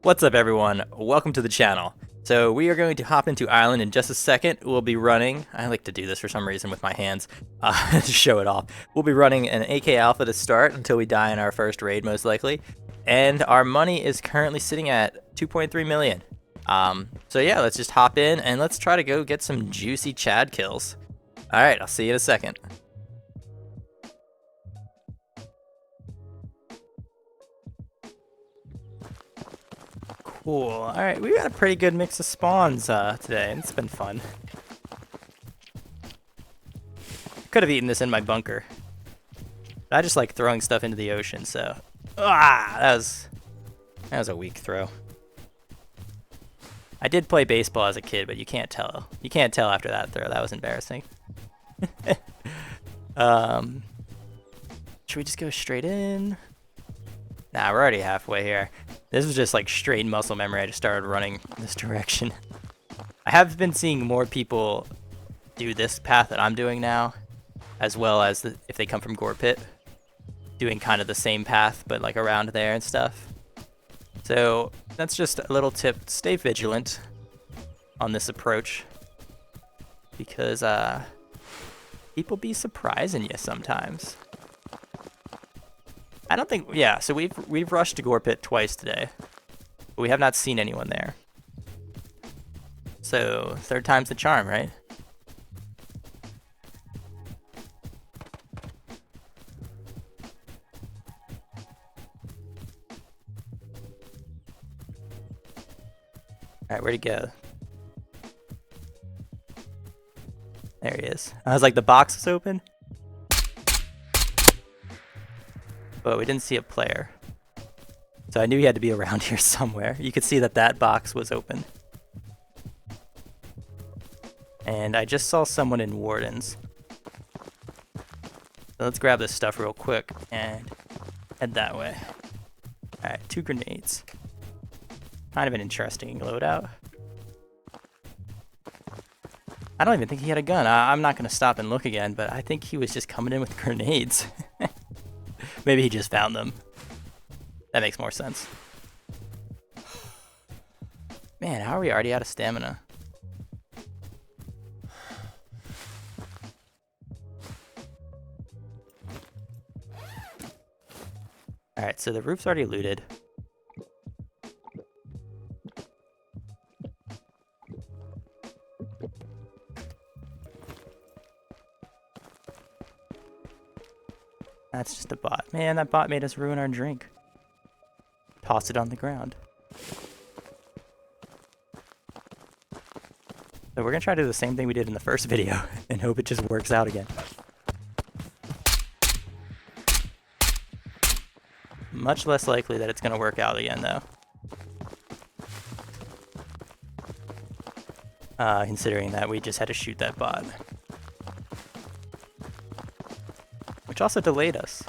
What's up, everyone? Welcome to the channel. So we are going to hop into Island in just a second. We'll be running, I like to do this for some reason with my hands, to show it off. We'll be running an AK Alpha to start until we die in our first raid, most likely. And our money is currently sitting at 2.3 million. So yeah, let's just hop in and let's try to go get some juicy Chad kills. Alright, I'll see you in a second. Cool. Alright, we got a pretty good mix of spawns today, and it's been fun. Could have eaten this in my bunker. I just like throwing stuff into the ocean, so... that was a weak throw. I did play baseball as a kid, but you can't tell. You can't tell after that throw. That was embarrassing. Should we just go straight in? Nah, we're already halfway here. This was just like straight muscle memory. I just started running this direction. I have been seeing more people do this path that I'm doing now, as well as if they come from Gore Pit, doing kind of the same path, but like around there and stuff. So that's just a little tip. Stay vigilant on this approach, because people be surprising you sometimes. I don't think, yeah, so we've rushed to Gore Pit twice today, but we have not seen anyone there. So, third time's the charm, right? Alright, where'd he go? There he is. I was like, the box is open? But we didn't see a player. So I knew he had to be around here somewhere. You could see that that box was open. And I just saw someone in Wardens. So let's grab this stuff real quick and head that way. Alright, 2 grenades. Kind of an interesting loadout. I don't even think he had a gun. I'm not going to stop and look again, but I think he was just coming in with grenades. Maybe he just found them. That makes more sense. Man, how are we already out of stamina? Alright, so the roof's already looted. That's just a bot. Man, that bot made us ruin our drink. Toss it on the ground. So we're gonna try to do the same thing we did in the first video and hope it just works out again. Much less likely that it's gonna work out again, though. Considering that we just had to shoot that bot. Which also delayed us.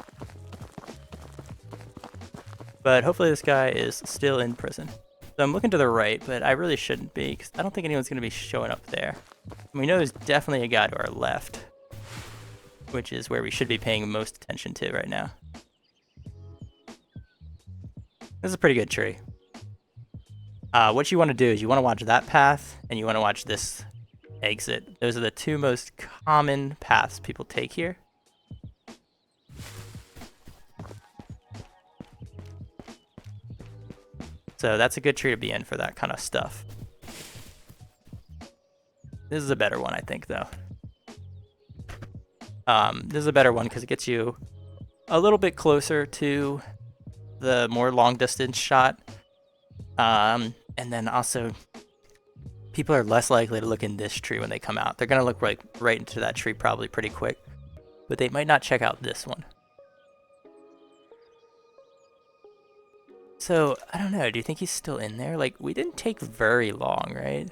But hopefully this guy is still in prison. So I'm looking to the right, but I really shouldn't be, because I don't think anyone's going to be showing up there. And we know there's definitely a guy to our left, which is where we should be paying most attention to right now. This is a pretty good tree. What you want to do is you want to watch that path, and you want to watch this exit. Those are the 2 most common paths people take here. So that's a good tree to be in for that kind of stuff. This is a better one, I think, though. This is a better one because it gets you a little bit closer to the more long-distance shot. And then also, people are less likely to look in this tree when they come out. They're going to look right into that tree probably pretty quick. But they might not check out this one. So, I don't know, do you think he's still in there? Like, we didn't take very long, right?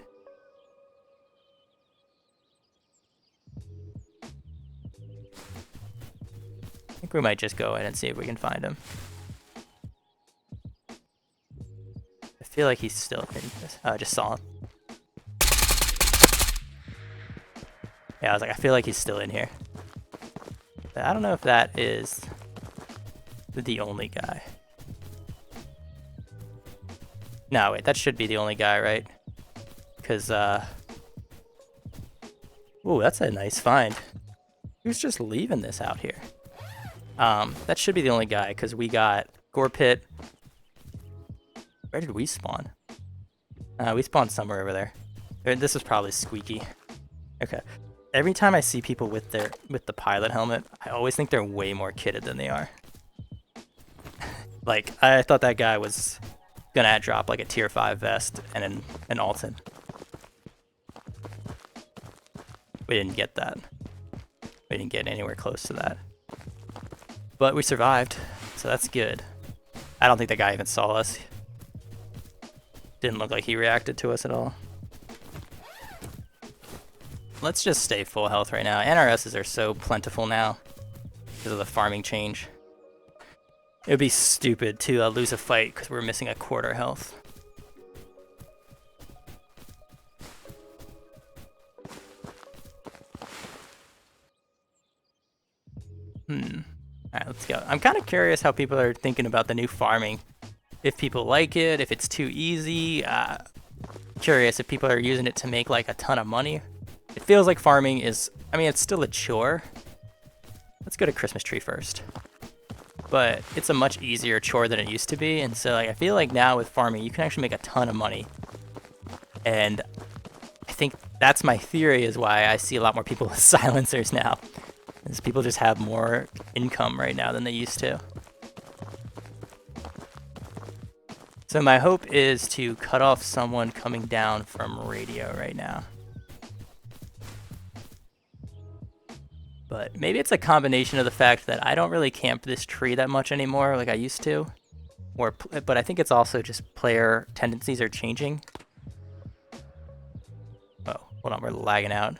I think we might just go in and see if we can find him. I feel like he's still in this. Oh, I just saw him. Yeah, I was like, I feel like he's still in here. But I don't know if that is the only guy. No, wait, that should be the only guy, right? Because, ooh, that's a nice find. Who's just leaving this out here? That should be the only guy, because we got Gore Pit. Where did we spawn? We spawned somewhere over there. This was probably Squeaky. Okay. Every time I see people with the pilot helmet, I always think they're way more kitted than they are. Like, I thought that guy was gonna drop like a tier 5 vest and an Alton. We didn't get that. We didn't get anywhere close to that. But we survived, so that's good. I don't think the guy even saw us. Didn't look like he reacted to us at all. Let's just stay full health right now. NRSs are so plentiful now because of the farming change. It would be stupid to lose a fight because we're missing a quarter health. Alright, let's go. I'm kind of curious how people are thinking about the new farming. If people like it, if it's too easy. Curious if people are using it to make like a ton of money. It feels like farming is, I mean, it's still a chore. Let's go to Christmas tree first. But it's a much easier chore than it used to be, and so like, I feel like now with farming, you can actually make a ton of money. And I think that's my theory is why I see a lot more people with silencers now. Is people just have more income right now than they used to. So my hope is to cut off someone coming down from radio right now. But maybe it's a combination of the fact that I don't really camp this tree that much anymore like I used to. But I think it's also just player tendencies are changing. Oh, hold on, we're lagging out.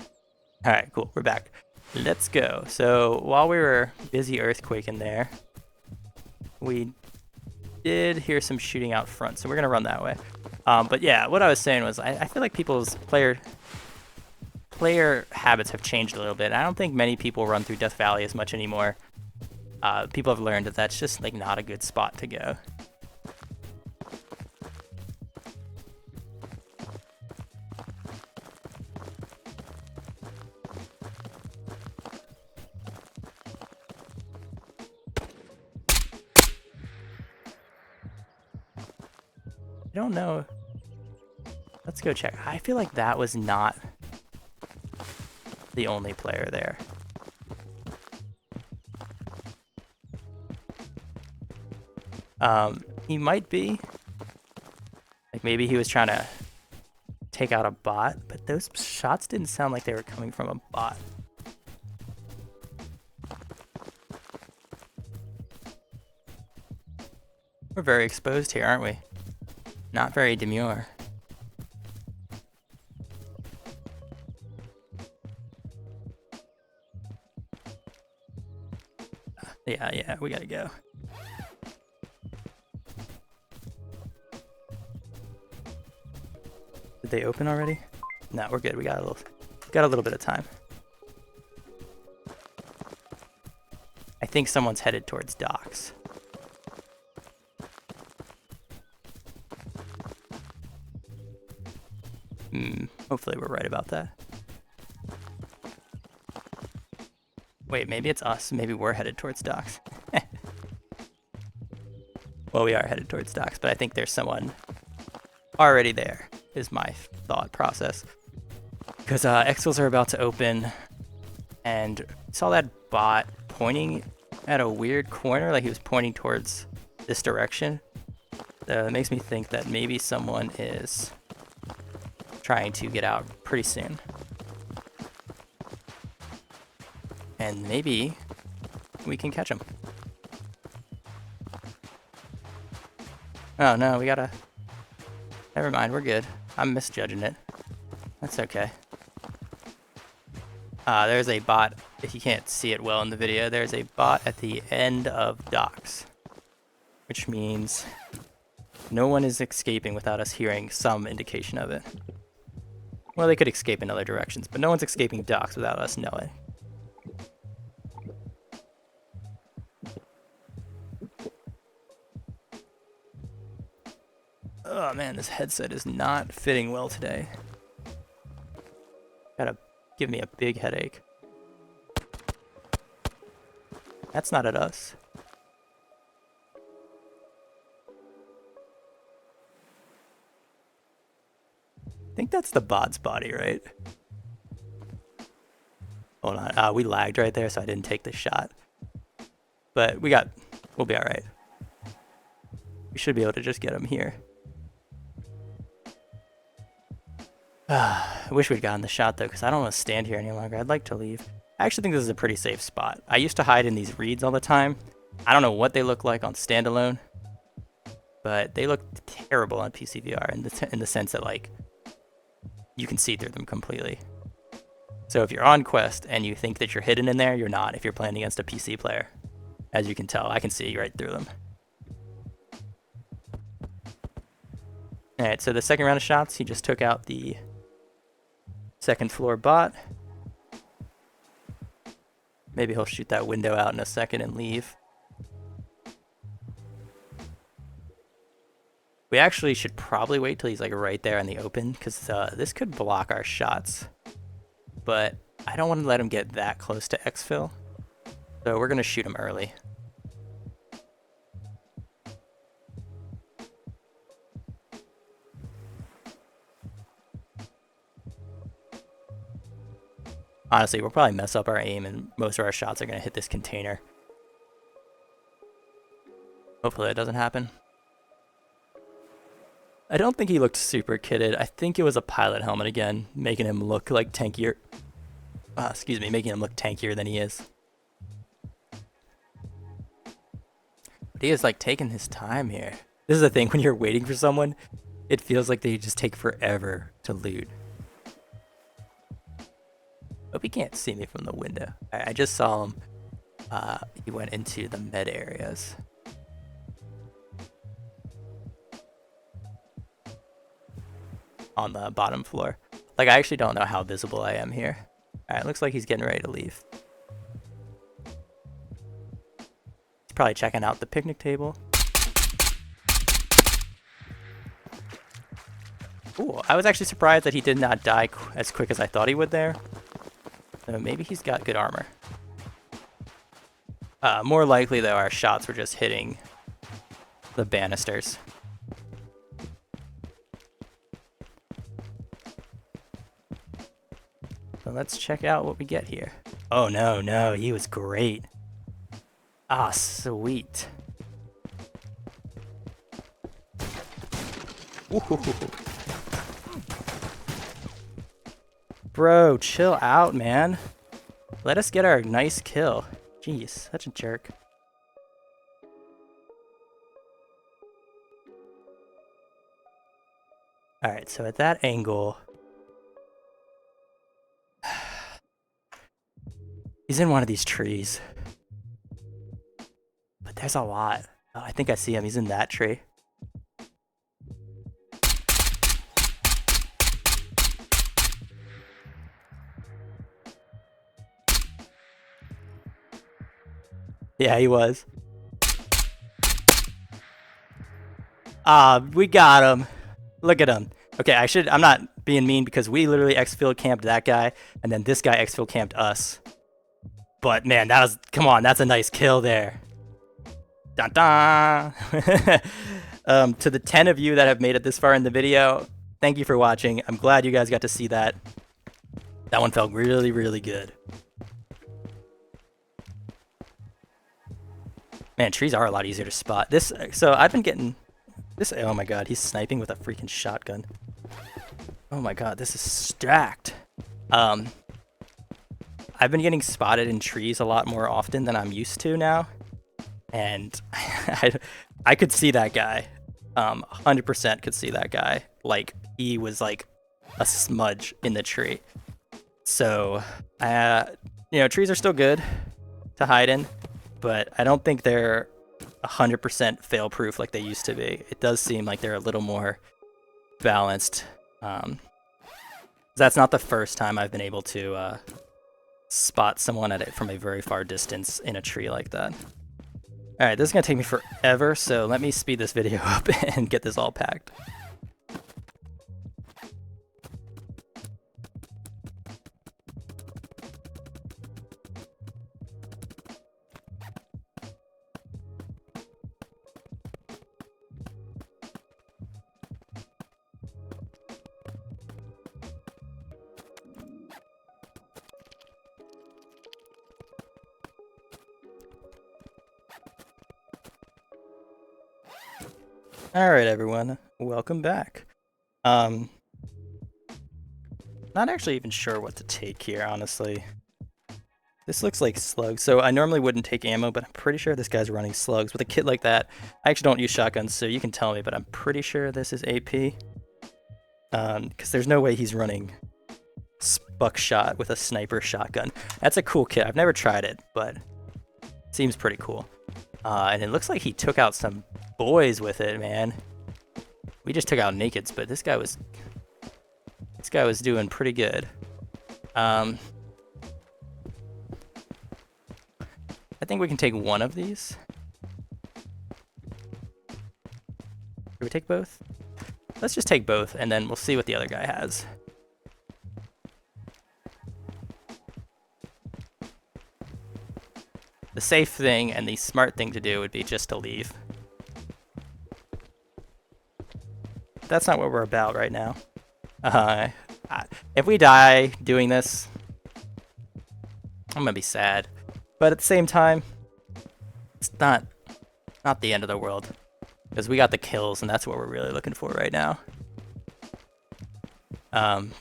Alright, cool, we're back. Let's go. So while we were busy earthquaking there, we did hear some shooting out front, so we're gonna run that way. But yeah, what I was saying was I feel like people's player habits have changed a little bit. I don't think many people run through Death Valley as much anymore. People have learned that that's just like not a good spot to go. I don't know. Let's go check. I feel like that was not the only player there. He might be. Like maybe he was trying to take out a bot, but those shots didn't sound like they were coming from a bot. We're very exposed here, aren't we? Not very demure. Yeah, we gotta go. Did they open already? No, we're good. We got a little bit of time. I think someone's headed towards docks. Hopefully we're right about that. Wait, maybe it's us. Maybe we're headed towards docks. Well, we are headed towards docks, but I think there's someone already there, is my thought process. Because Exfils are about to open, and saw that bot pointing at a weird corner, like he was pointing towards this direction. So it makes me think that maybe someone is trying to get out pretty soon. And maybe we can catch him. Oh no, we gotta... Never mind, we're good. I'm misjudging it. That's okay. There's a bot, if you can't see it well in the video, there's a bot at the end of docks. Which means no one is escaping without us hearing some indication of it. Well, they could escape in other directions, but no one's escaping docks without us knowing. Oh man, this headset is not fitting well today. Gotta give me a big headache. That's not at us. I think that's the bot's body, right? Hold on. We lagged right there, so I didn't take the shot. But we'll be alright. We should be able to just get him here. I wish we'd gotten the shot though, because I don't want to stand here any longer. I'd like to leave. I actually think this is a pretty safe spot. I used to hide in these reeds all the time. I don't know what they look like on standalone, but they look terrible on PCVR in the sense that like you can see through them completely. So if you're on Quest and you think that you're hidden in there, you're not if you're playing against a PC player. As you can tell, I can see right through them. Alright, so the second round of shots, he just took out the second floor bot. Maybe he'll shoot that window out in a second and leave. We actually should probably wait till he's like right there in the open, because this could block our shots. But I don't want to let him get that close to Exfil, so we're going to shoot him early. Honestly, we'll probably mess up our aim and most of our shots are going to hit this container. Hopefully that doesn't happen. I don't think he looked super kitted. I think it was a pilot helmet again, making him look like tankier. Making him look tankier than he is. But he is like taking his time here. This is the thing, when you're waiting for someone, it feels like they just take forever to loot. Hope he can't see me from the window. I just saw him. He went into the med areas. On the bottom floor. Like, I actually don't know how visible I am here. Alright, looks like he's getting ready to leave. He's probably checking out the picnic table. Ooh, I was actually surprised that he did not die as quick as I thought he would there. So maybe he's got good armor. More likely, though, our shots were just hitting the banisters. So let's check out what we get here. Oh, no, he was great. Ah, sweet. Ooh. Bro, chill out, man. Let us get our nice kill. Jeez, such a jerk. Alright, so at that angle... He's in one of these trees. But there's a lot. Oh, I think I see him. He's in that tree. Yeah, he was. We got him. Look at him. Okay, I'm not being mean because we literally Exfil camped that guy, and then this guy Exfil camped us. But man, come on, that's a nice kill there. Dun dun! To the 10 of you that have made it this far in the video, thank you for watching. I'm glad you guys got to see that. That one felt really, really good. Man, trees are a lot easier to spot. So I've been getting this. Oh my god, he's sniping with a freaking shotgun. Oh my god, this is stacked. I've been getting spotted in trees a lot more often than I'm used to now, and I could see that guy. 100% could see that guy. Like, he was like a smudge in the tree. So, trees are still good to hide in, but I don't think they're 100% fail-proof like they used to be. It does seem like they're a little more balanced. That's not the first time I've been able to spot someone from a very far distance in a tree like that. Alright, this is gonna take me forever, so let me speed this video up and get this all packed. Alright everyone, welcome back. Not actually even sure what to take here, honestly. This looks like slugs, so I normally wouldn't take ammo, but I'm pretty sure this guy's running slugs. With a kit like that, I actually don't use shotguns, so you can tell me, but I'm pretty sure this is AP. Because there's no way he's running buckshot with a sniper shotgun. That's a cool kit. I've never tried it, but it seems pretty cool. And it looks like he took out some boys with it, man. We just took out nakeds, but this guy was doing pretty good. I think we can take one of these. Should we take both? Let's just take both, and then we'll see what the other guy has. The safe thing and the smart thing to do would be just to leave. That's not what we're about right now. If we die doing this, I'm gonna be sad. But at the same time, it's not the end of the world. Because we got the kills, and that's what we're really looking for right now.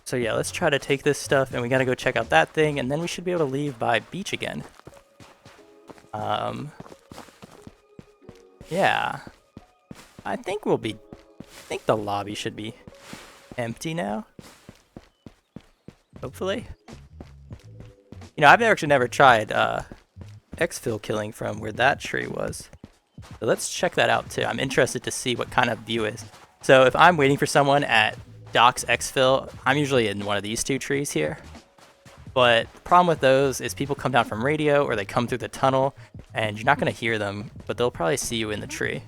So yeah, let's try to take this stuff, and we gotta go check out that thing, and then we should be able to leave by beach again. Yeah. I think the lobby should be empty now. Hopefully. You know, I've actually never tried Exfil killing from where that tree was. So let's check that out too. I'm interested to see what kind of view is. So if I'm waiting for someone at Doc's Exfil, I'm usually in one of these two trees here. But the problem with those is people come down from radio or they come through the tunnel and you're not going to hear them, but they'll probably see you in the tree.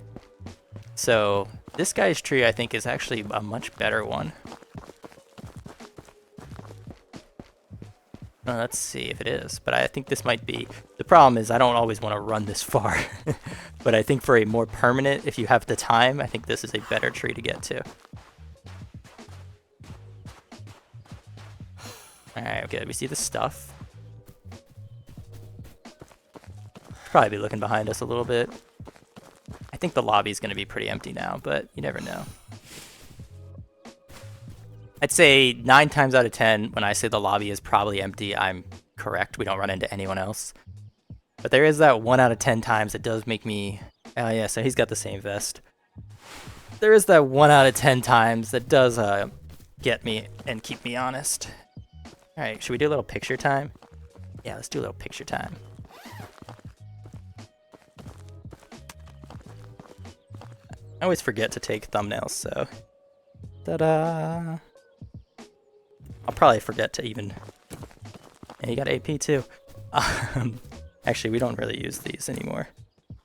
So this guy's tree I think is actually a much better one. Let's see if it is, but I think this might be. The problem is I don't always want to run this far. But I think for a more permanent, if you have the time, I think this is a better tree to get to. Alright, okay, we see the stuff. Probably be looking behind us a little bit. I think the lobby is going to be pretty empty now, but you never know. I'd say 9 times out of 10, when I say the lobby is probably empty, I'm correct. We don't run into anyone else. But there is that 1 out of 10 times that does make me... Oh yeah, so he's got the same vest. There is that 1 out of 10 times that does get me and keep me honest. Alright, should we do a little picture time? Yeah, let's do a little picture time. I always forget to take thumbnails, so... Ta-da! I'll probably forget to even... Yeah, you got AP too. Actually, we don't really use these anymore.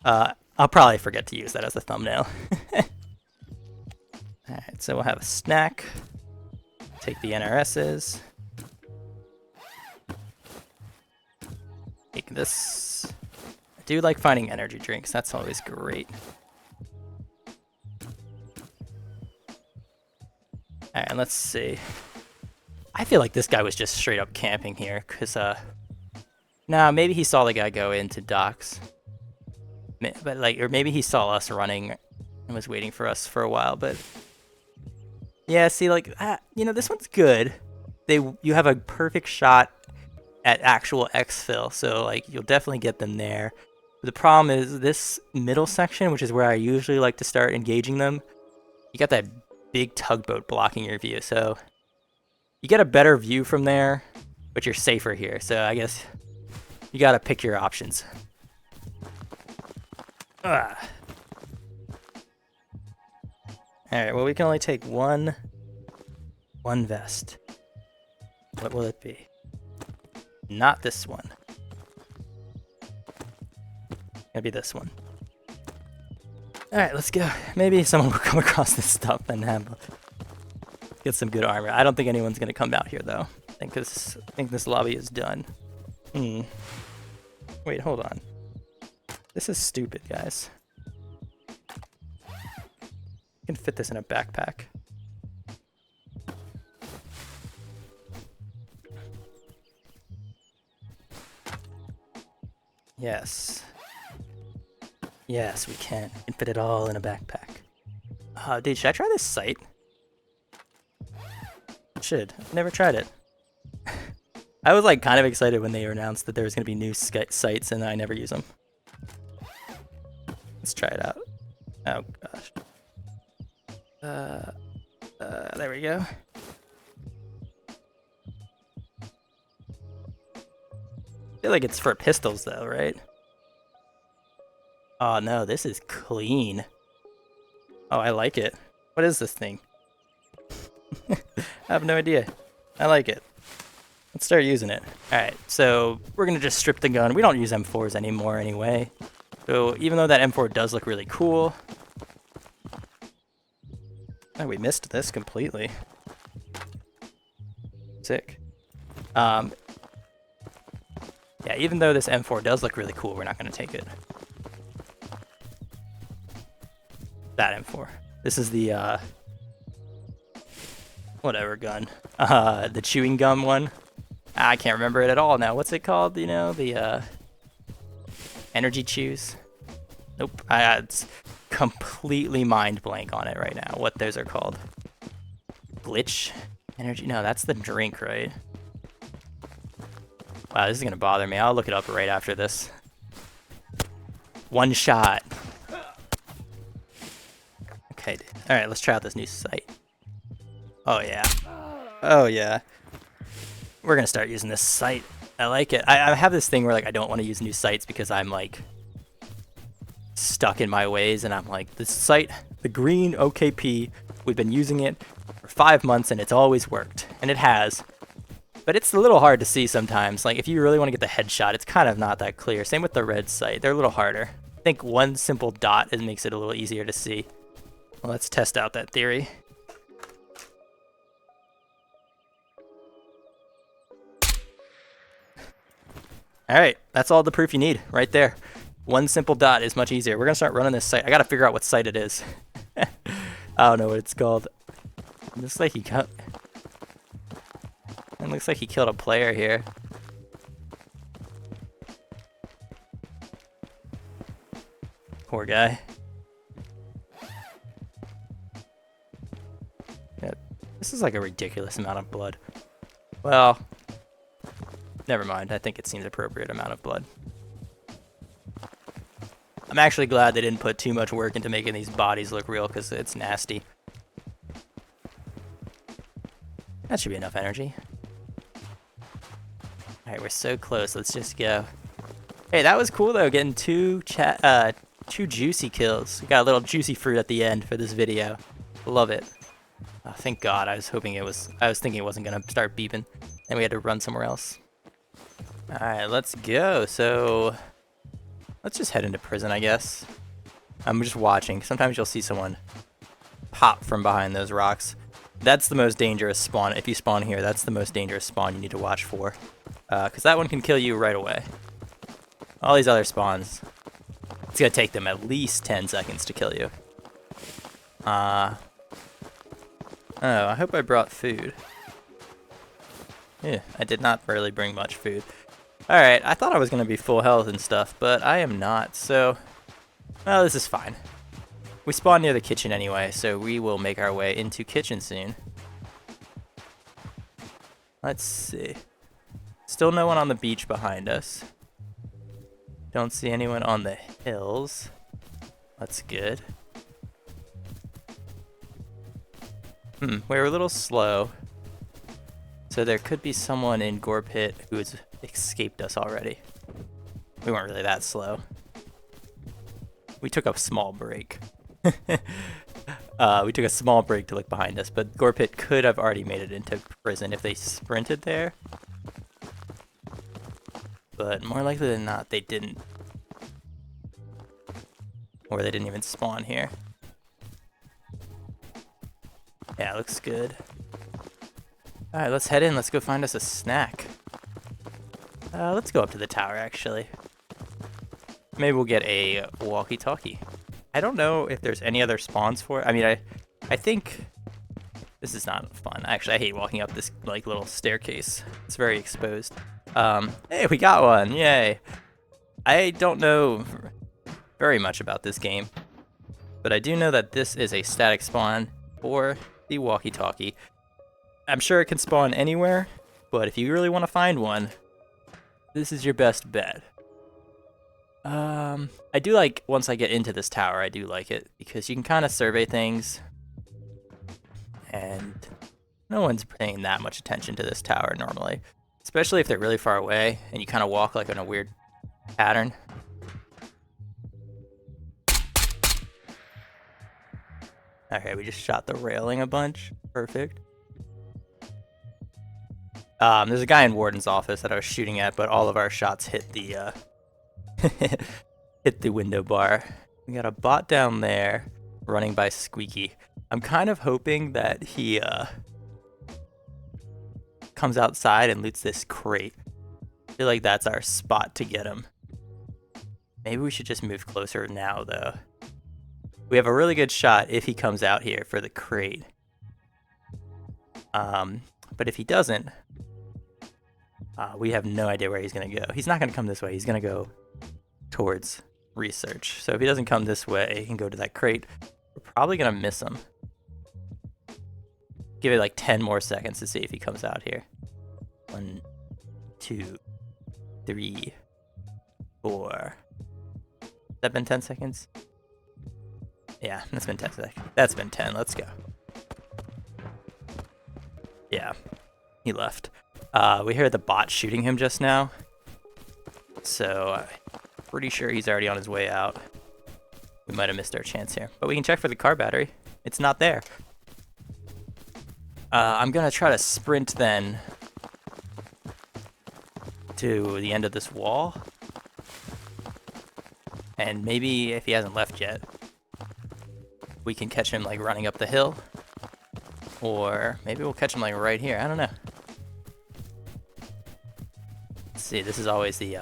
I'll probably forget to use that as a thumbnail. Alright, so we'll have a snack. Take the NRSs. Take this. I do like finding energy drinks. That's always great. Alright, and let's see. I feel like this guy was just straight up camping here, because, nah, maybe he saw the guy go into docks. But, like, or maybe he saw us running and was waiting for us for a while, but... Yeah, see, like, you know, this one's good. You have a perfect shot at actual exfil, so, like, you'll definitely get them there. But the problem is this middle section, which is where I usually like to start engaging them, you got that big tugboat blocking your view, so you get a better view from there, but you're safer here, so I guess you gotta pick your options. Alright, well, we can only take one vest. What will it be? Not this one. It'll be this one. Alright, let's go. Maybe someone will come across this stuff and get some good armor. I don't think anyone's gonna come out here though. I think this lobby is done. Wait, hold on. This is stupid, guys. I can fit this in a backpack. Yes. Yes, we can. We can fit it all in a backpack. Dude, should I try this site? Should. I've never tried it. I was like kind of excited when they announced that there was going to be new sites and I never use them. Let's try it out. Oh gosh. There we go. I feel like it's for pistols though, right? Oh no, this is clean. Oh, I like it. What is this thing? I have no idea. I like it. Let's start using it. Alright, so we're gonna just strip the gun. We don't use M4s anymore anyway. So even though that M4 does look really cool. Oh, we missed this completely. Sick. Yeah, even though this M4 does look really cool, we're not gonna take it. That M4. This is the whatever gun. The chewing gum one. I can't remember it at all now. What's it called? You know, the energy chews. Nope. It's completely mind blank on it right now. What those are called? Glitch energy? No, that's the drink, right? Wow, this is gonna bother me. I'll look it up right after this. One shot. Okay. All right, let's try out this new site. Oh yeah. Oh yeah. We're gonna start using this site. I like it. I have this thing where like I don't want to use new sites because I'm like stuck in my ways, and I'm like, this site, the green OKP, we've been using it for 5 months and it's always worked, and it has. But it's a little hard to see sometimes. Like if you really want to get the headshot, it's kind of not that clear. Same with the red site. They're a little harder. I think one simple dot makes it a little easier to see. Well, let's test out that theory. Alright, that's all the proof you need right there. One simple dot is much easier. We're gonna start running this site. I gotta figure out what site it is. I don't know what it's called. It looks like he killed a player here. Poor guy. Yeah, this is like a ridiculous amount of blood. Well, never mind. I think it seems appropriate amount of blood. I'm actually glad they didn't put too much work into making these bodies look real because it's nasty. That should be enough energy. Alright, we're so close. Let's just go. Hey, that was cool though, getting two juicy kills. We got a little juicy fruit at the end for this video. Love it. Oh, thank God. I was thinking it wasn't gonna start beeping, and we had to run somewhere else. Alright, let's go. So let's just head into prison, I guess. I'm just watching. Sometimes you'll see someone pop from behind those rocks. That's the most dangerous spawn. If you spawn here, that's the most dangerous spawn you need to watch for. Because that one can kill you right away. All these other spawns, it's going to take them at least 10 seconds to kill you. Oh, I hope I brought food. Yeah, I did not really bring much food. Alright, I thought I was going to be full health and stuff, but I am not, so well, this is fine. We spawned near the kitchen anyway, so we will make our way into kitchen soon. Let's see. Still no one on the beach behind us. Don't see anyone on the hills. That's good. We're a little slow. So there could be someone in Gore Pit who has escaped us already. We weren't really that slow. We took a small break. We took a small break to look behind us, but Gore Pit could have already made it into prison if they sprinted there. But more likely than not, they didn't. Or they didn't even spawn here. Yeah, looks good. Alright, let's head in. Let's go find us a snack. Let's go up to the tower, actually. Maybe we'll get a walkie-talkie. I don't know if there's any other spawns for it. I mean, I think this is not fun. Actually, I hate walking up this like little staircase. It's very exposed. Hey, we got one! Yay! I don't know very much about this game, but I do know that this is a static spawn for the walkie-talkie. I'm sure it can spawn anywhere, but if you really want to find one, this is your best bet. I do like, once I get into this tower, I do like it, because you can kind of survey things, and no one's paying that much attention to this tower normally, especially if they're really far away, and you kind of walk like in a weird pattern. Okay, we just shot the railing a bunch. Perfect. There's a guy in Warden's office that I was shooting at, but all of our shots hit the hit the window bar. We got a bot down there running by Squeaky. I'm kind of hoping that he comes outside and loots this crate. I feel like that's our spot to get him. Maybe we should just move closer now, though. We have a really good shot if he comes out here for the crate. But if he doesn't, we have no idea where he's going to go. He's not going to come this way. He's going to go towards research. So if he doesn't come this way, he can go to that crate. We're probably going to miss him. Give it like 10 more seconds to see if he comes out here. 1, 2, 3, 4. Has that been 10 seconds? Yeah, that's been 10 seconds. That's been 10. Let's go. Yeah, he left. We heard the bot shooting him just now. So, I'm pretty sure he's already on his way out. We might have missed our chance here. But we can check for the car battery. It's not there. I'm going to try to sprint then to the end of this wall. And maybe if he hasn't left yet, we can catch him like running up the hill. Or maybe we'll catch him like right here. I don't know. Let's see, this is always the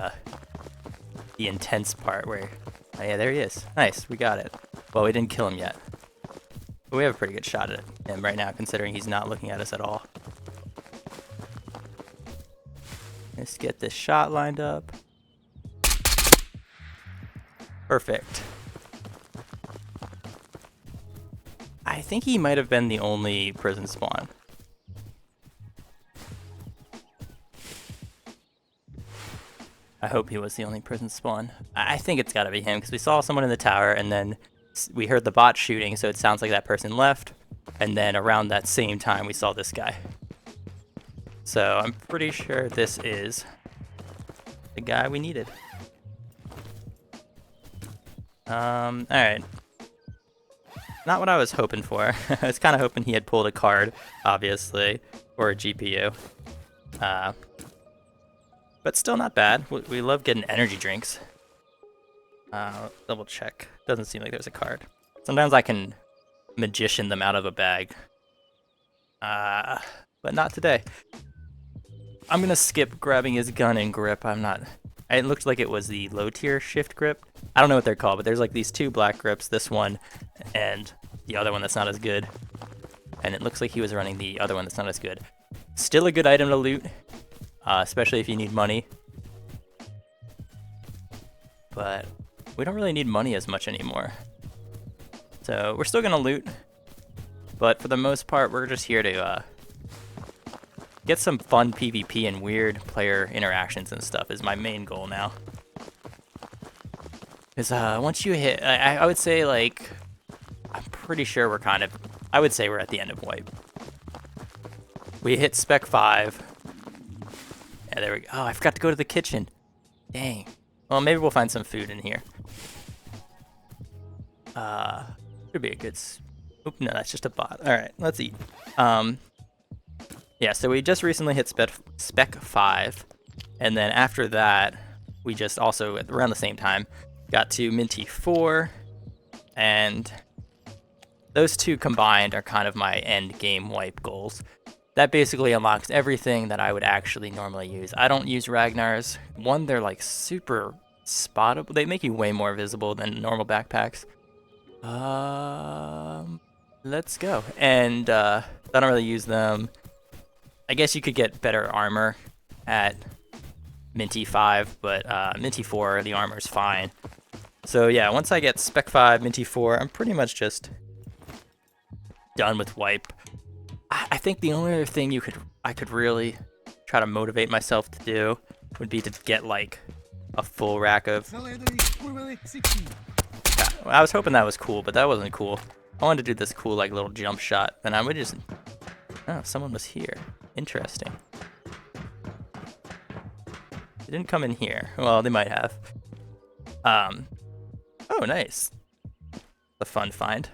intense part where... Oh yeah, there he is. Nice, we got it. Well, we didn't kill him yet. But we have a pretty good shot at him right now, considering he's not looking at us at all. Let's get this shot lined up. Perfect. I think he might have been the only prison spawn. I hope he was the only prison spawn. I think it's gotta be him, because we saw someone in the tower, and then we heard the bot shooting, so it sounds like that person left, and then around that same time we saw this guy. So I'm pretty sure this is the guy we needed. Alright. Not what I was hoping for. I was kind of hoping he had pulled a card, obviously, or a GPU. But still not bad. We love getting energy drinks. Double check. Doesn't seem like there's a card. Sometimes I can magician them out of a bag. But not today. I'm gonna skip grabbing his gun and grip. It looked like it was the low tier shift grip. I don't know what they're called, but there's like these two black grips, this one and the other one that's not as good. And it looks like he was running the other one that's not as good. Still a good item to loot, especially if you need money. But we don't really need money as much anymore. So we're still gonna loot, but for the most part, we're just here to get some fun PvP and weird player interactions and stuff is my main goal now. Because once you hit, I would say like, I'm pretty sure we're kind of, I would say we're at the end of wipe. We hit spec 5. Yeah, there we go. Oh, I forgot to go to the kitchen. Dang. Well, maybe we'll find some food in here. Should be a good... Oop, no, that's just a bot. Alright, let's eat. Yeah, so we just recently hit spec 5. And then after that, we just also, around the same time, got to Minty 4. and those two combined are kind of my end game wipe goals. That basically unlocks everything that I would actually normally use. I don't use Ragnar's. One, they're like super spottable. They make you way more visible than normal backpacks. Let's go. And I don't really use them. I guess you could get better armor at Minty 5, but Minty 4, the armor's fine. So yeah, once I get Spec 5, Minty 4, I'm pretty much just done with wipe. I think the only other thing I could really try to motivate myself to do would be to get like a full rack of... Yeah, I was hoping that was cool, but that wasn't cool. I wanted to do this cool like little jump shot, and I would just... Oh, someone was here. Interesting. They didn't come in here. Well, they might have. Oh, nice. A fun find.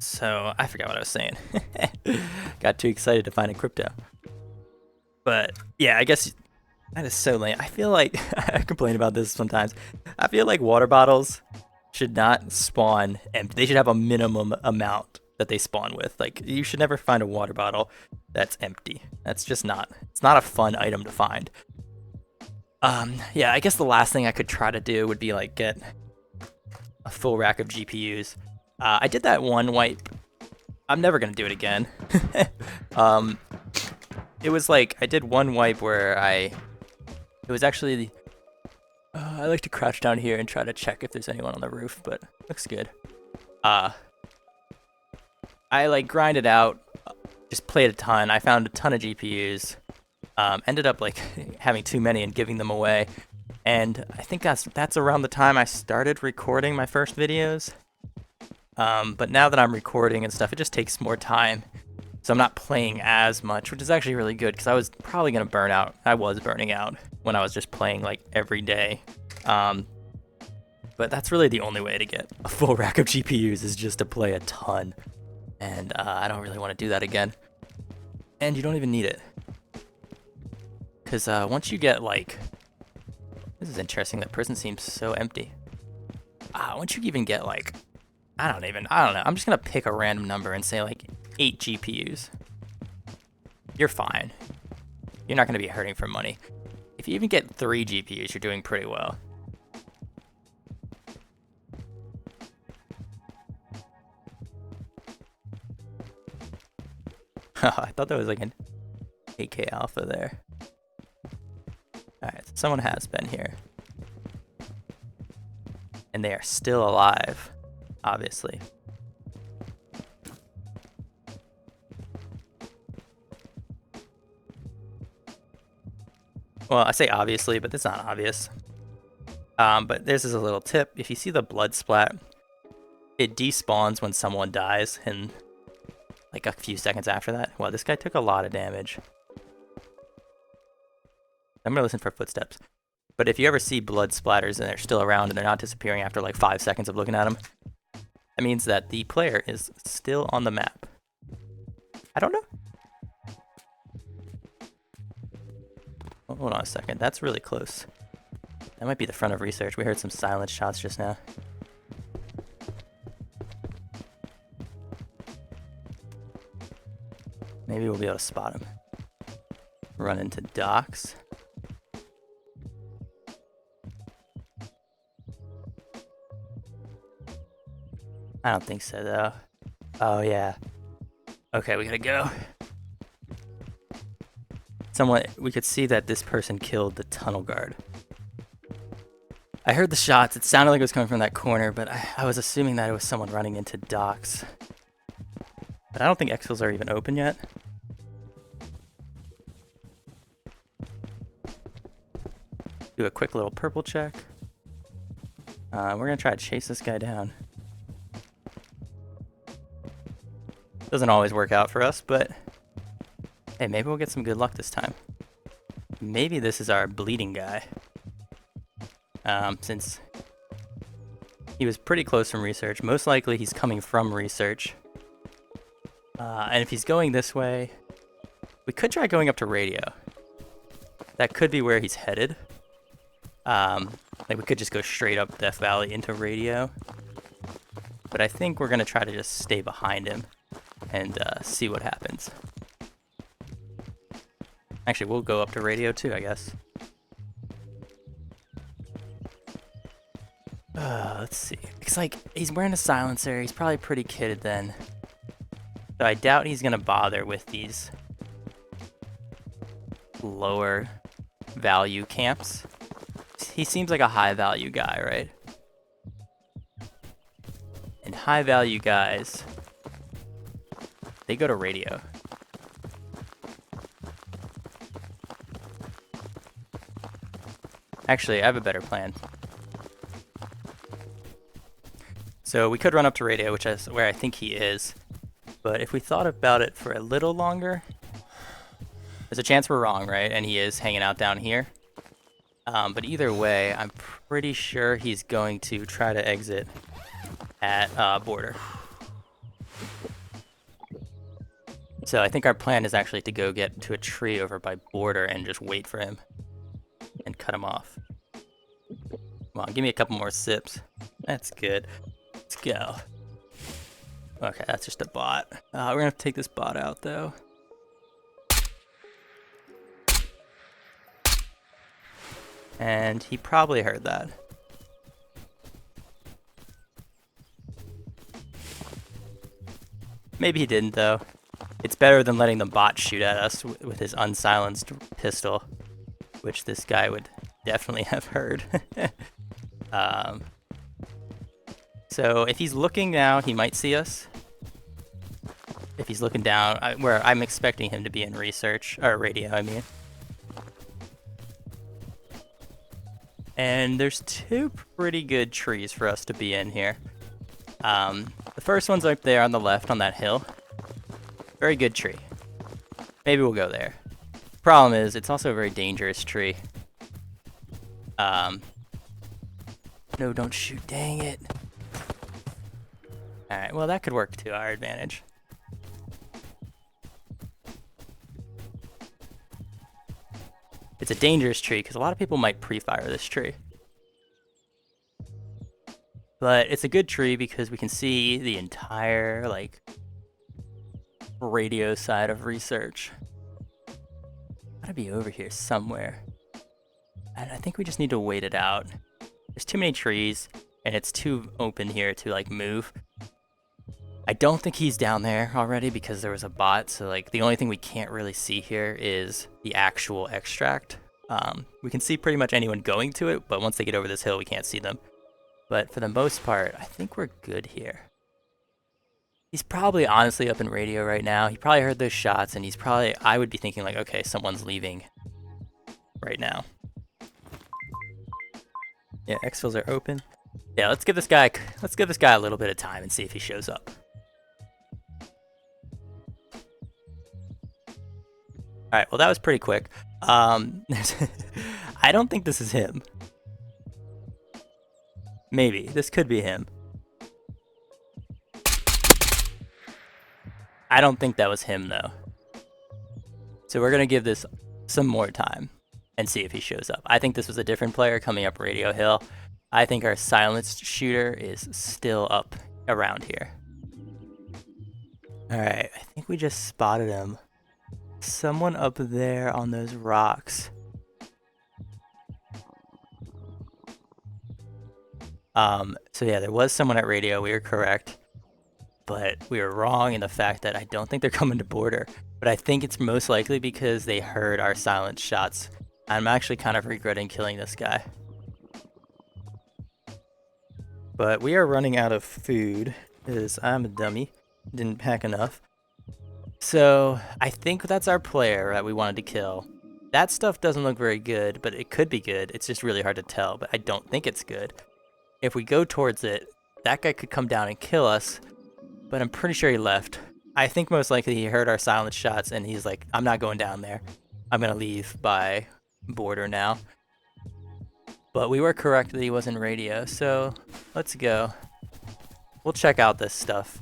So, I forgot what I was saying. Got too excited to find a crypto. But, yeah, I guess that is so lame. I feel like, I complain about this sometimes. I feel like water bottles should not spawn empty. They should have a minimum amount that they spawn with. Like, you should never find a water bottle that's empty. That's just not, it's not a fun item to find. Yeah, I guess the last thing I could try to do would be like get a full rack of GPUs. I did that one wipe. I'm never gonna do it again. It was like, I did one wipe where it was actually, I like to crouch down here and try to check if there's anyone on the roof, but looks good. I like grinded out, just played a ton. I found a ton of GPUs. Ended up like having too many and giving them away. And I think that's around the time I started recording my first videos. But now that I'm recording and stuff, it just takes more time. So I'm not playing as much, which is actually really good because I was probably going to burn out. I was burning out when I was just playing like every day. But that's really the only way to get a full rack of GPUs is just to play a ton. And I don't really want to do that again. And you don't even need it. Because once you get like... This is interesting, that prison seems so empty. Once you even get like... I don't know. I'm just going to pick a random number and say like 8 GPUs. You're fine. You're not going to be hurting for money. If you even get 3 GPUs, you're doing pretty well. I thought that was like an AK Alpha there. Alright, so someone has been here. And they are still alive, obviously. Well, I say obviously, but it's not obvious. But this is a little tip. If you see the blood splat, it despawns when someone dies, and like a few seconds after that. Wow, this guy took a lot of damage. I'm gonna listen for footsteps. But if you ever see blood splatters and they're still around and they're not disappearing after like 5 seconds of looking at them, that means that the player is still on the map. I don't know. Oh, hold on a second, that's really close. That might be the front of research. We heard some silent shots just now. Maybe we'll be able to spot him. Run into docks. I don't think so, though. Oh, yeah. Okay, we gotta go. We could see that this person killed the tunnel guard. I heard the shots. It sounded like it was coming from that corner, but I was assuming that it was someone running into docks. But I don't think Exfils are even open yet. Do a quick little purple check. We're gonna try to chase this guy down. Doesn't always work out for us, but hey, maybe we'll get some good luck this time. Maybe this is our bleeding guy. Since he was pretty close from research, most likely he's coming from research. And if he's going this way, we could try going up to radio. That could be where he's headed. Like, we could just go straight up Death Valley into radio. But I think we're going to try to just stay behind him and see what happens. Actually, we'll go up to radio too, I guess. Let's see. It's like, he's wearing a silencer. He's probably pretty kitted then. So I doubt he's going to bother with these lower value camps. He seems like a high value guy, right? And high value guys, they go to radio. Actually, I have a better plan. So we could run up to radio, which is where I think he is. But if we thought about it for a little longer, there's a chance we're wrong, right? And he is hanging out down here. But either way, I'm pretty sure he's going to try to exit at border. So I think our plan is actually to go get to a tree over by border and just wait for him and cut him off. Come on, give me a couple more sips. That's good. Let's go. Okay, that's just a bot. We're gonna have to take this bot out though. And he probably heard that. Maybe he didn't though. It's better than letting the bot shoot at us with his unsilenced pistol, which this guy would definitely have heard. So if he's looking now, he might see us. If he's looking down, where I'm expecting him to be in research, or radio, I mean. And there's two pretty good trees for us to be in here. The first one's up there on the left on that hill. Very good tree. Maybe we'll go there. Problem is, it's also a very dangerous tree. No, don't shoot, dang it. Alright, well that could work to our advantage. It's a dangerous tree because a lot of people might pre-fire this tree. But it's a good tree because we can see the entire, like, radio side of research. Gotta be over here somewhere. And I think we just need to wait it out. There's too many trees, and it's too open here to, like, move. I don't think he's down there already because there was a bot, so like the only thing we can't really see here is the actual extract. We can see pretty much anyone going to it, but once they get over this hill, we can't see them. But for the most part, I think we're good here. He's probably honestly up in radio right now. He probably heard those shots, and he's probably, I would be thinking like, okay, someone's leaving right now. Yeah, exfils are open. Yeah, let's give this guy a little bit of time and see if he shows up. Alright, well that was pretty quick. I don't think this is him. Maybe. This could be him. I don't think that was him though. So we're gonna give this some more time and see if he shows up. I think this was a different player coming up Radio Hill. I think our silenced shooter is still up around here. Alright, I think we just spotted him. Someone up there on those rocks. So yeah, there was someone at radio, we were correct. But we were wrong in the fact that I don't think they're coming to border. But I think it's most likely because they heard our silent shots. I'm actually kind of regretting killing this guy. But we are running out of food because I'm a dummy. Didn't pack enough. So I think that's our player that we wanted to kill. That stuff doesn't look very good, but it could be good. It's just really hard to tell, but I don't think it's good. If we go towards it, that guy could come down and kill us, but I'm pretty sure he left. I think most likely he heard our silent shots and he's like, I'm not going down there. I'm going to leave by border now. But we were correct that he was in radio, so let's go. We'll check out this stuff.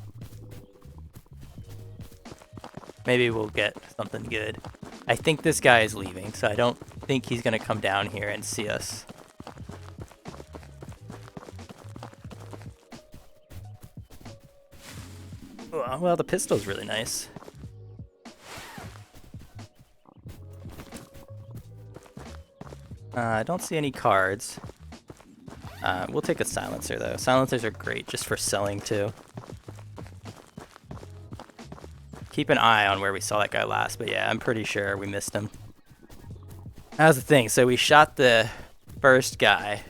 Maybe we'll get something good. I think this guy is leaving, so I don't think he's going to come down here and see us. Oh, well, the pistol's really nice. I don't see any cards. We'll take a silencer, though. Silencers are great just for selling, too. Keep an eye on where we saw that guy last, but yeah, I'm pretty sure we missed him. That was the thing. So we shot the first guy,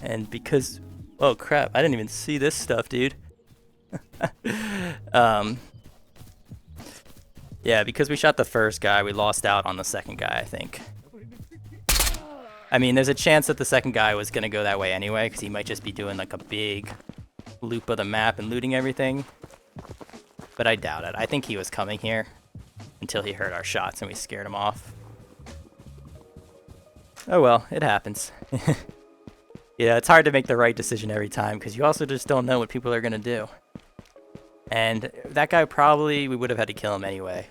and because... Oh, crap. I didn't even see this stuff, dude. Yeah, because we shot the first guy, we lost out on the second guy, I think. I mean, there's a chance that the second guy was going to go that way anyway, because he might just be doing like a big loop of the map and looting everything. But I doubt it. I think he was coming here until he heard our shots and we scared him off. Oh well, it happens. Yeah, it's hard to make the right decision every time, because you also just don't know what people are going to do. And that guy probably, we would have had to kill him anyway.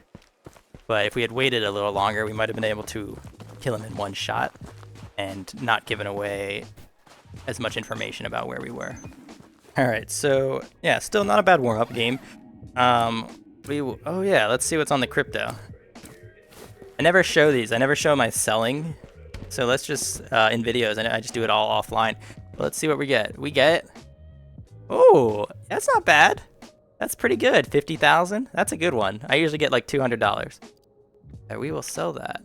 But if we had waited a little longer, we might have been able to kill him in one shot and not given away as much information about where we were. Alright, so yeah, still not a bad warm-up game. Oh yeah, let's see what's on the crypto. I never show these, I never show my selling. So let's just, in videos, I just do it all offline. Let's see what we get. We get, oh, that's not bad. That's pretty good, 50,000. That's a good one. I usually get like $200. Right, we will sell that.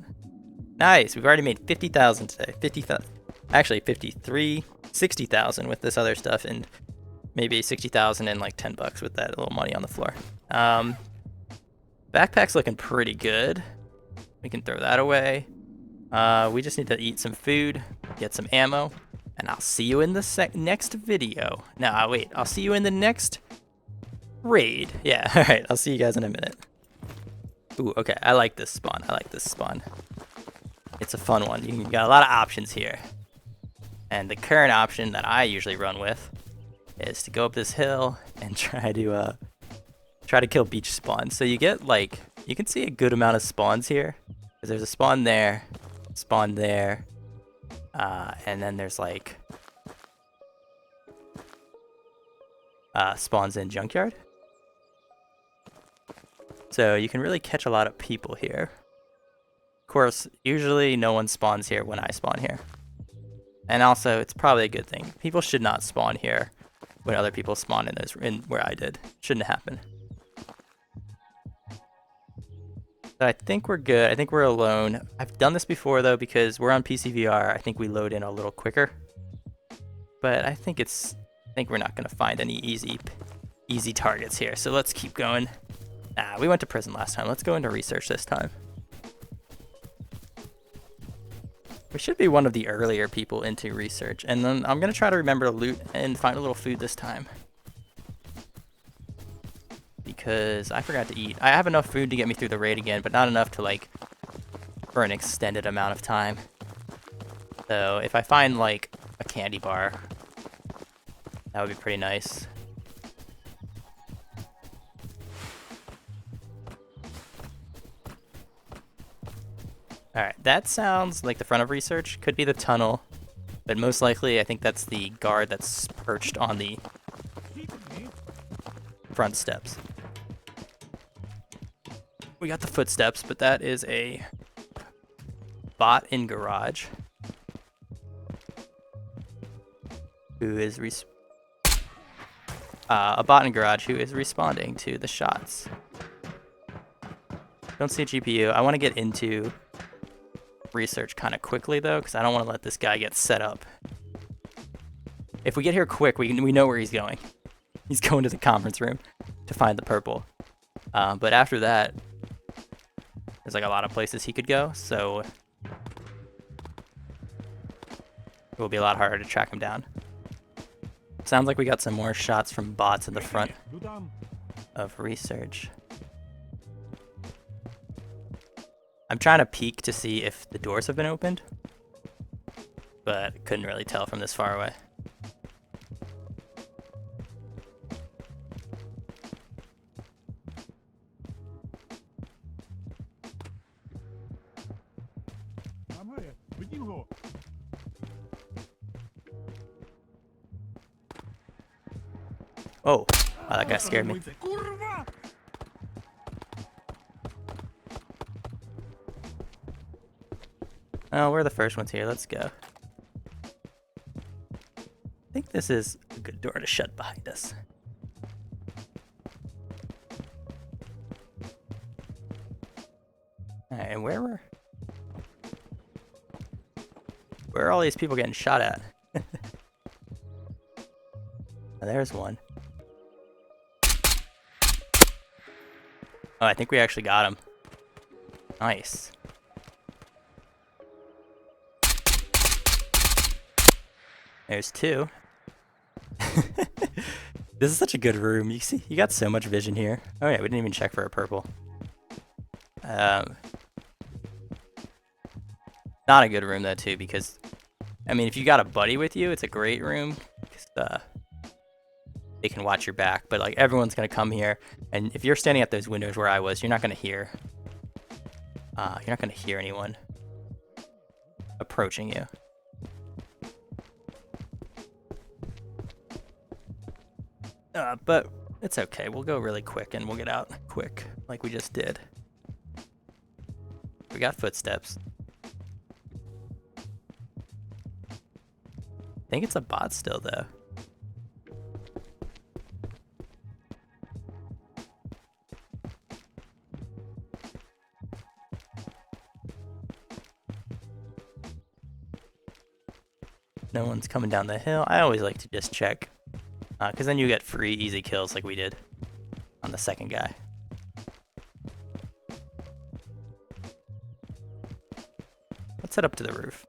Nice, we've already made 50,000 today. 50,000, actually 53, 60,000 with this other stuff, and maybe 60,000 and like 10 bucks with that little money on the floor. Backpack's looking pretty good. We can throw that away. We just need to eat some food, get some ammo, and I'll see you in the next video. No, wait, I'll see you in the next raid. Yeah, alright, I'll see you guys in a minute. Ooh, okay, I like this spawn. I like this spawn. It's a fun one. You got a lot of options here. And the current option that I usually run with is to go up this hill and try to kill beach spawns. So you get like, you can see a good amount of spawns here. Because there's a spawn there, and then there's like spawns in junkyard. So you can really catch a lot of people here. Of course, usually no one spawns here when I spawn here. And also, it's probably a good thing. People should not spawn here when other people spawn in where I did. Shouldn't happen. So I think we're good. I think we're alone. I've done this before though, because we're on PCVR. I think we load in a little quicker. But I think we're not gonna find any easy targets here. So let's keep going. Nah, we went to prison last time. Let's go into research this time. We should be one of the earlier people into research. And then I'm gonna try to remember to loot and find a little food this time. Because I forgot to eat. I have enough food to get me through the raid again, but not enough to like for an extended amount of time. So if I find like a candy bar, that would be pretty nice. Alright, that sounds like the front of research. Could be the tunnel, but most likely I think that's the guard that's perched on the front steps. We got the footsteps, but that is a bot in garage who is a bot in garage who is responding to the shots. Don't see a GPU. I want to get into research kind of quickly though, because I don't want to let this guy get set up. If we get here quick, we know where he's going. He's going to the conference room to find the purple. But after that, there's like a lot of places he could go, so it will be a lot harder to track him down. Sounds like we got some more shots from bots in the front of research. I'm trying to peek to see if the doors have been opened, but couldn't really tell from this far away. Oh, that guy scared me. Oh, we're the first ones here. Let's go. I think this is a good door to shut behind us. Alright, and where are all these people getting shot at? Oh, there's one. Oh, I think we actually got him. Nice. There's two. This is such a good room. You see, you got so much vision here. Oh yeah, we didn't even check for a purple. Not a good room though too, because I mean, if you got a buddy with you, it's a great room. 'Cause, they can watch your back, but like everyone's gonna come here, and if you're standing at those windows where I was, you're not gonna hear. You're not gonna hear anyone approaching you. But it's okay. We'll go really quick and we'll get out quick, like we just did. We got footsteps. I think it's a bot still, though. No one's coming down the hill. I always like to just check, because then you get free, easy kills like we did on the second guy. Let's head up to the roof.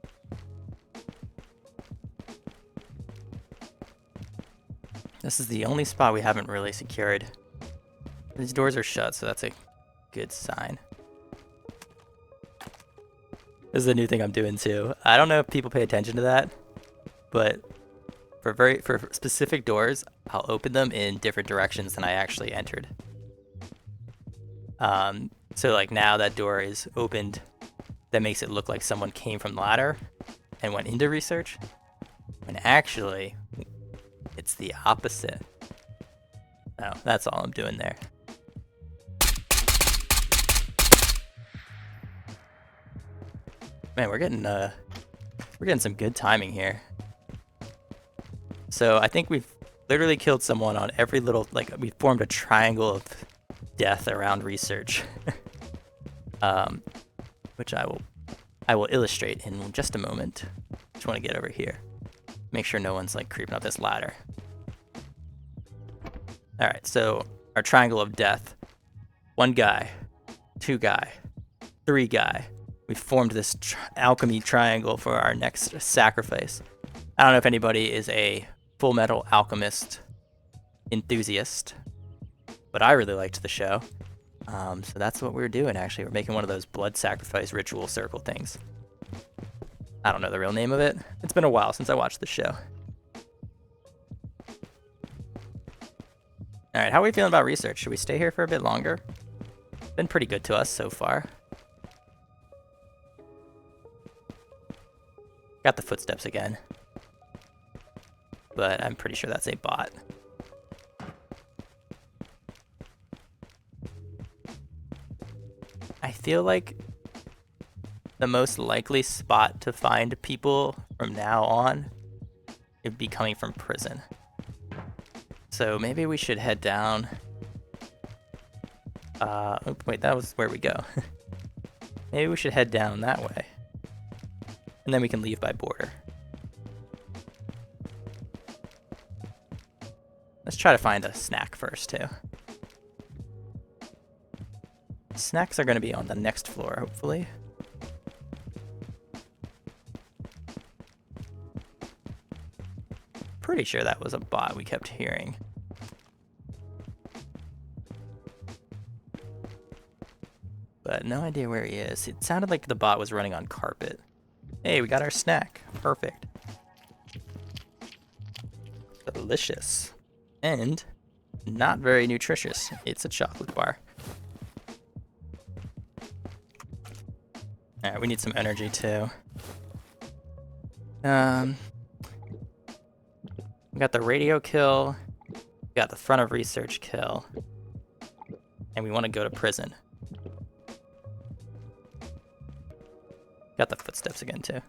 This is the only spot we haven't really secured. These doors are shut, so that's a good sign. This is a new thing I'm doing too. I don't know if people pay attention to that, but for specific doors, I'll open them in different directions than I actually entered. So like now that door is opened, that makes it look like someone came from the ladder and went into research, when actually it's the opposite. Oh, that's all I'm doing there. Man, we're getting some good timing here. So I think we've literally killed someone on every little, like we formed a triangle of death around research. Which I will illustrate in just a moment. Just want to get over here. Make sure no one's like creeping up this ladder. Alright, so our triangle of death. 1 guy, 2 guy, 3 guy. We formed this alchemy triangle for our next sacrifice. I don't know if anybody is a Full Metal Alchemist enthusiast, but I really liked the show. So that's what we're doing, actually. We're making one of those blood sacrifice ritual circle things. I don't know the real name of it. It's been a while since I watched the show. Alright, how are we feeling about research? Should we stay here for a bit longer? It's been pretty good to us so far. Got the footsteps again. But I'm pretty sure that's a bot. I feel like the most likely spot to find people from now on would be coming from prison. So maybe we should head down. Oh, wait, that was where we go. Maybe we should head down that way. And then we can leave by border. Let's try to find a snack first, too. Snacks are going to be on the next floor, hopefully. Pretty sure that was a bot we kept hearing. But no idea where he is. It sounded like the bot was running on carpet. Hey, we got our snack. Perfect. Delicious. And not very nutritious. It's a chocolate bar. Alright, we need some energy too. We got the radio kill. We got the front of research kill. And we want to go to prison. Got the footsteps again too.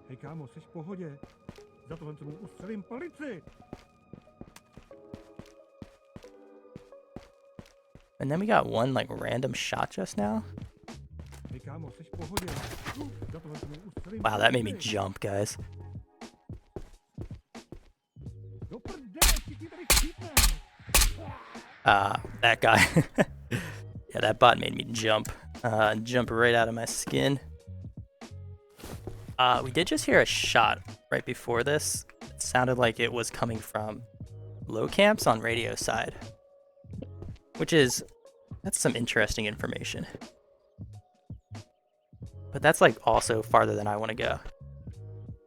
Hej kámo, jsi v pohodě? Za tohle mu ustřelím palici! And then we got one like random shot just now. Hej kámo, jsi v pohodě? Za tohle mu ustřelím Wow, that made me jump, guys. Do prdele, všichni tady chcípne! That guy. Yeah, that bot made me jump. Jump right out of my skin. We did just hear a shot right before this. It sounded like it was coming from low camps on radio side. That's some interesting information. But that's like also farther than I want to go.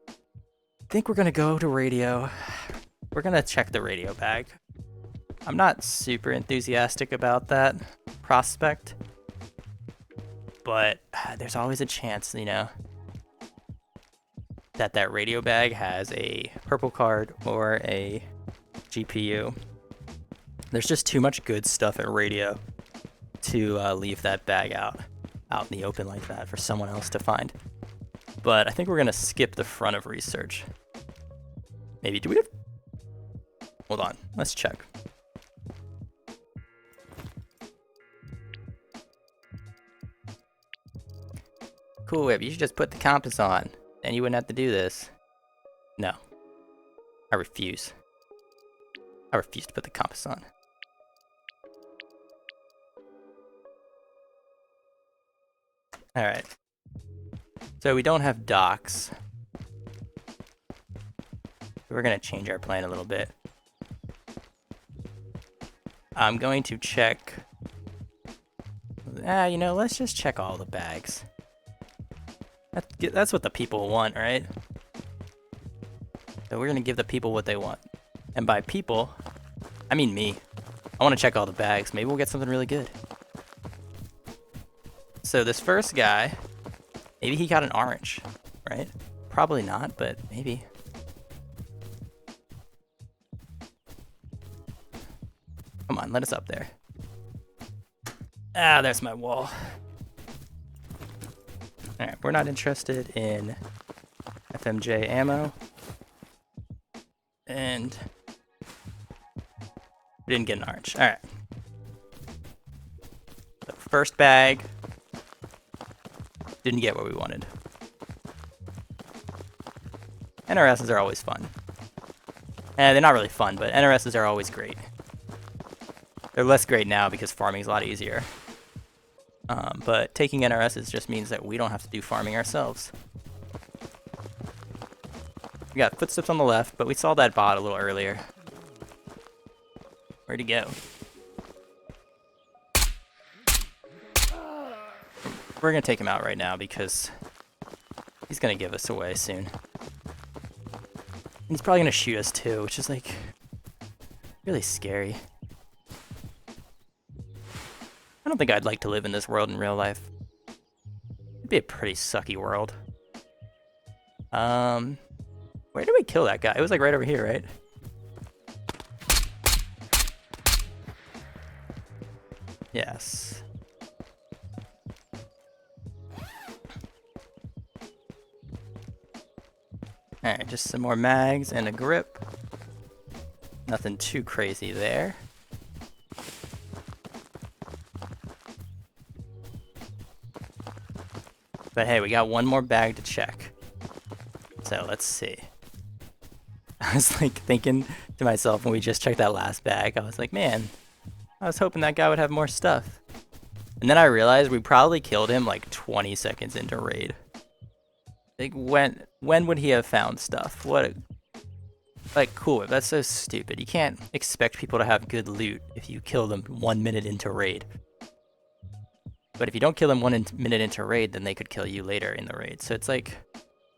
I think we're gonna go to radio. We're gonna check the radio bag. I'm not super enthusiastic about that prospect, but there's always a chance, you know, that radio bag has a purple card or a GPU. There's just too much good stuff at radio to leave that bag out in the open like that for someone else to find. But I think we're gonna skip the front of research. Maybe, do we have... Hold on, let's check. Cool Whip, you should just put the compass on. Then you wouldn't have to do this. No. I refuse. I refuse to put the compass on. Alright. So we don't have docks. We're gonna change our plan a little bit. I'm going to check... you know, let's just check all the bags. That's what the people want, right? So we're gonna give the people what they want. And by people, I mean me. I wanna check all the bags. Maybe we'll get something really good. So this first guy, maybe he got an orange, right? Probably not, but maybe. Come on, let us up there. Ah, there's my wall. Alright, we're not interested in FMJ ammo. And we didn't get an orange. Alright. So first bag. Didn't get what we wanted. NRSs are always fun. They're not really fun, but NRSs are always great. They're less great now because farming is a lot easier. But taking NRSs just means that we don't have to do farming ourselves. We got footsteps on the left, but we saw that bot a little earlier. Where'd he go? We're gonna take him out right now because he's gonna give us away soon. And he's probably gonna shoot us too, which is like really scary. I don't think I'd like to live in this world in real life. It'd be a pretty sucky world. Where did we kill that guy? It was like right over here, right? Yes. Alright, just some more mags and a grip. Nothing too crazy there. But hey, we got one more bag to check. So let's see. I was like thinking to myself when we just checked that last bag, I was like, man, I was hoping that guy would have more stuff. And then I realized we probably killed him like 20 seconds into raid. Like when would he have found stuff? Like cool, that's so stupid. You can't expect people to have good loot if you kill them 1 minute into raid. But if you don't kill them 1 minute into raid, then they could kill you later in the raid. So it's like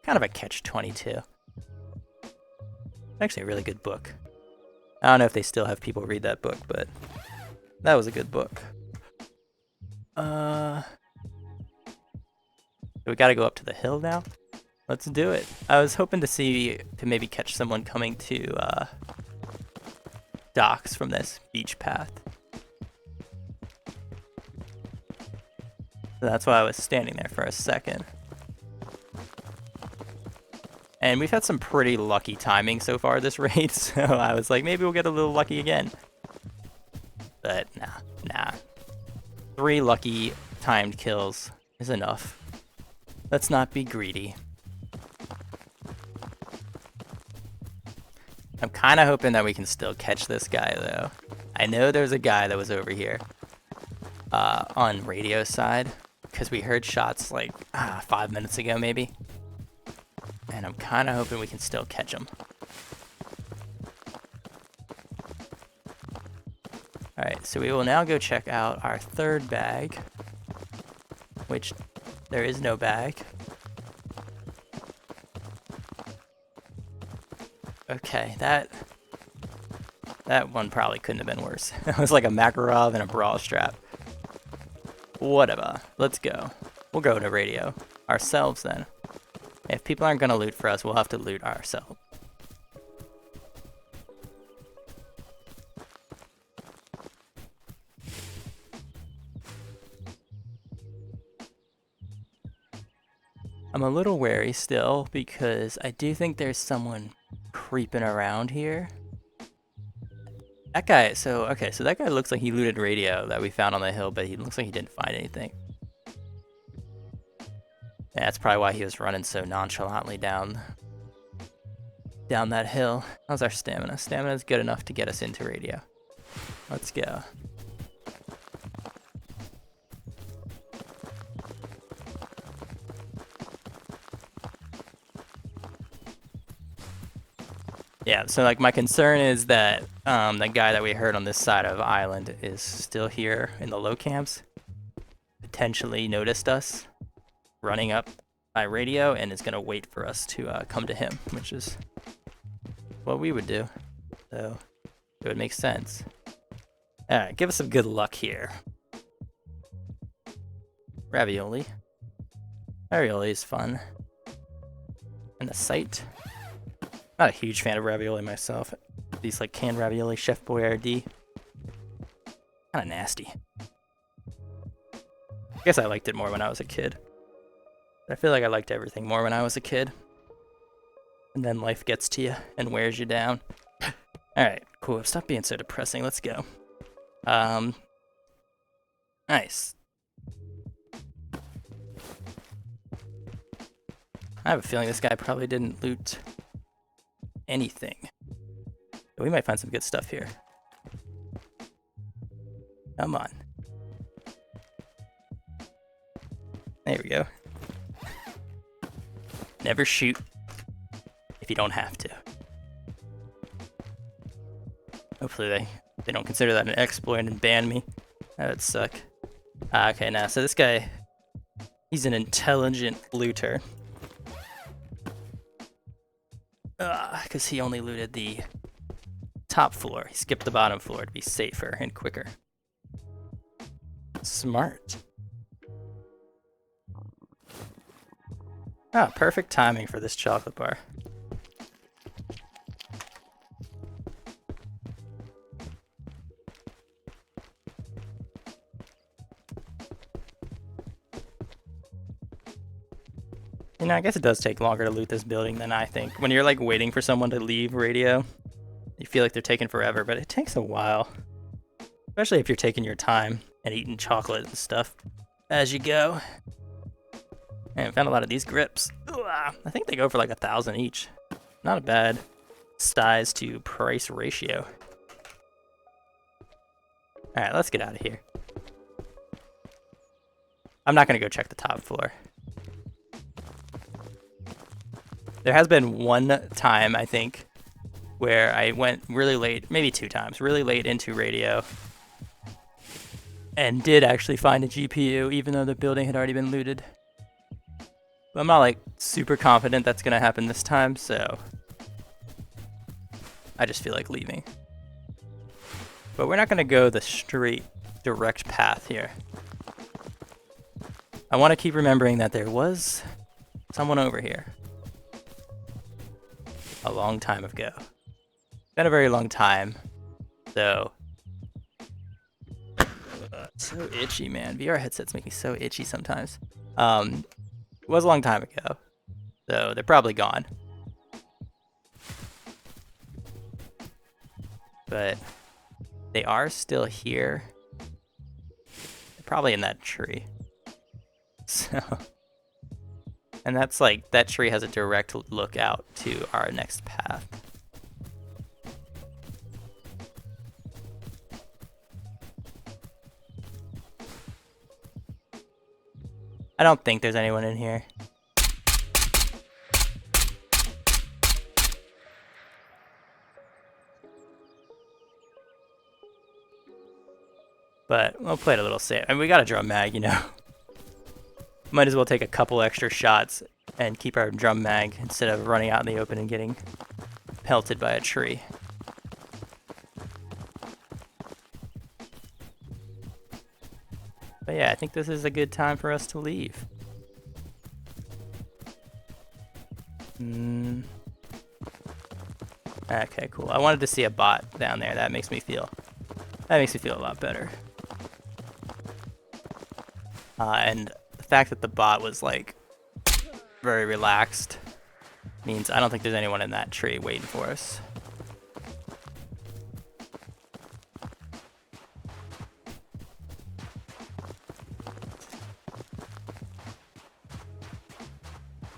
kind of a catch-22. Actually a really good book. I don't know if they still have people read that book, but that was a good book. We gotta go up to the hill now. Let's do it. I was hoping to maybe catch someone coming to docks from this beach path. So that's why I was standing there for a second. And we've had some pretty lucky timing so far this raid, so I was like, maybe we'll get a little lucky again. But nah. 3 lucky timed kills is enough. Let's not be greedy. I'm kind of hoping that we can still catch this guy, though. I know there's a guy that was over here on radio side, because we heard shots like 5 minutes ago, maybe. And I'm kind of hoping we can still catch him. Alright, so we will now go check out our 3rd bag, which there is no bag. Okay, that one probably couldn't have been worse. It was like a Makarov and a brawl strap. Whatever. Let's go. We'll go to radio ourselves then. If people aren't going to loot for us, we'll have to loot ourselves. I'm a little wary still because I do think there's someone creeping around here. That guy, so that guy looks like he looted radio that we found on the hill, but he looks like he didn't find anything. Yeah, that's probably why he was running so nonchalantly down that hill. How's our stamina? Stamina is good enough to get us into radio. Let's go. Yeah, so like my concern is that the guy that we heard on this side of the island is still here in the low camps. Potentially noticed us running up by radio and is gonna wait for us to come to him, which is what we would do. So it would make sense. Alright, give us some good luck here. Ravioli. Ravioli is fun. And the sight. Not a huge fan of ravioli myself. These like canned ravioli, Chef Boyardee. Kinda nasty. I guess I liked it more when I was a kid. But I feel like I liked everything more when I was a kid. And then life gets to you and wears you down. Alright, cool. Stop being so depressing. Let's go. Nice. I have a feeling this guy probably didn't loot anything. But we might find some good stuff here. Come on. There we go. Never shoot if you don't have to. Hopefully they don't consider that an exploit and ban me. That would suck. Okay, now, so this guy, he's an intelligent looter. Because he only looted the top floor. He skipped the bottom floor to be safer and quicker. Smart. Ah, perfect timing for this chocolate bar. You know, I guess it does take longer to loot this building than I think. When you're like waiting for someone to leave radio, you feel like they're taking forever, but it takes a while. Especially if you're taking your time and eating chocolate and stuff as you go. And I found a lot of these grips. I think they go for like 1,000 each. Not a bad size to price ratio. Alright, let's get out of here. I'm not gonna go check the top floor. There has been one time, I think, where I went really late, maybe 2 times, really late into radio, and did actually find a GPU, even though the building had already been looted. But I'm not, like, super confident that's gonna happen this time, so I just feel like leaving. But we're not gonna go the straight, direct path here. I want to keep remembering that there was someone over here. A long time ago. Been a very long time, though. So itchy, man. VR headsets make me so itchy sometimes. It was a long time ago, so they're probably gone. but they are still here. They're probably in that tree. So, and that's like, that tree has a direct look out to our next path. I don't think there's anyone in here. But we'll play it a little safe. I mean, we got a drum mag, you know. Might as well take a couple extra shots and keep our drum mag instead of running out in the open and getting pelted by a tree. But yeah, I think this is a good time for us to leave. Okay, cool. I wanted to see a bot down there. That makes me feel a lot better. And the fact that the bot was like very relaxed means I don't think there's anyone in that tree waiting for us.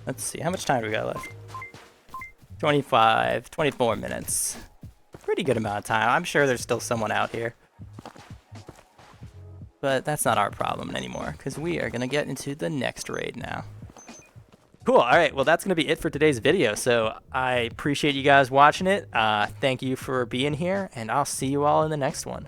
Let's see, how much time do we got left? 24 minutes. Pretty good amount of time. I'm sure there's still someone out here. But that's not our problem anymore, because we are going to get into the next raid now. Cool, alright, well that's going to be it for today's video, so I appreciate you guys watching it. Thank you for being here, and I'll see you all in the next one.